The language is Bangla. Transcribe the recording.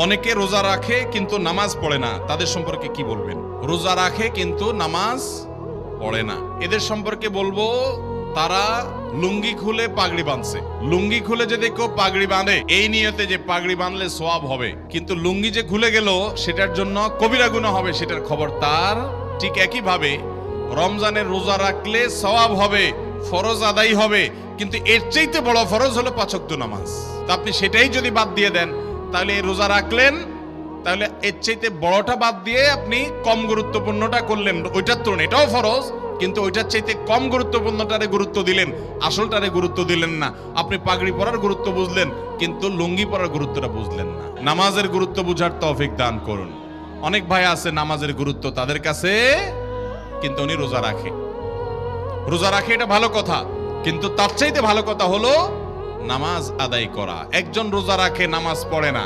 অনেকে রোজা রাখে কিন্তু নামাজ পড়ে না, তাদের সম্পর্কে কি বলবেন? রোজা রাখে কিন্তু নামাজ পড়ে না, এদের সম্পর্কে বলবো তারা লুঙ্গি খুলে পাগড়ি বাঁধছে। লুঙ্গি খুলে যদি কেউ পাগড়ি বাঁধে এই নিয়তে যে পাগড়ি বাঁধলে সওয়াব হবে, কিন্তু লুঙ্গি যে খুলে গেল সেটার জন্য কবিরা গুনাহ হবে, সেটার খবর তার। ঠিক একইভাবে রমজানের রোজা রাখলে সওয়াব হবে, ফরজ আদায় হবে, কিন্তু এর চাইতে বড় ফরজ হলো 5 ওয়াক্ত নামাজ। তো আপনি সেটাই যদি বাদ দিয়ে দেন তাহলে এই রোজা রাখলেন, তাহলে এর চাইতে বড়টা বাদ দিয়ে আপনি কম গুরুত্বপূর্ণটা করলেন। ওইটার তুলনা এটাও ফরজ, কিন্তু ওইটার চাইতে কম গুরুত্বপূর্ণটারে গুরুত্ব দিলেন, আসলটারে গুরুত্ব দিলেন না। আপনি পাগড়ি পরার গুরুত্ব বুঝলেন কিন্তু লুঙ্গি পরার গুরুত্বটা বুঝলেন না। নামাজের গুরুত্ব বুঝার তৌফিক দান করুন। অনেক ভাই আছে নামাজের গুরুত্ব তাদের কাছে, কিন্তু উনি রোজা রাখে। রোজা রাখে এটা ভালো কথা, কিন্তু তার চাইতে ভালো কথা হলো নামাজ আদায় করা। একজন রোজা রাখে নামাজ পড়ে না,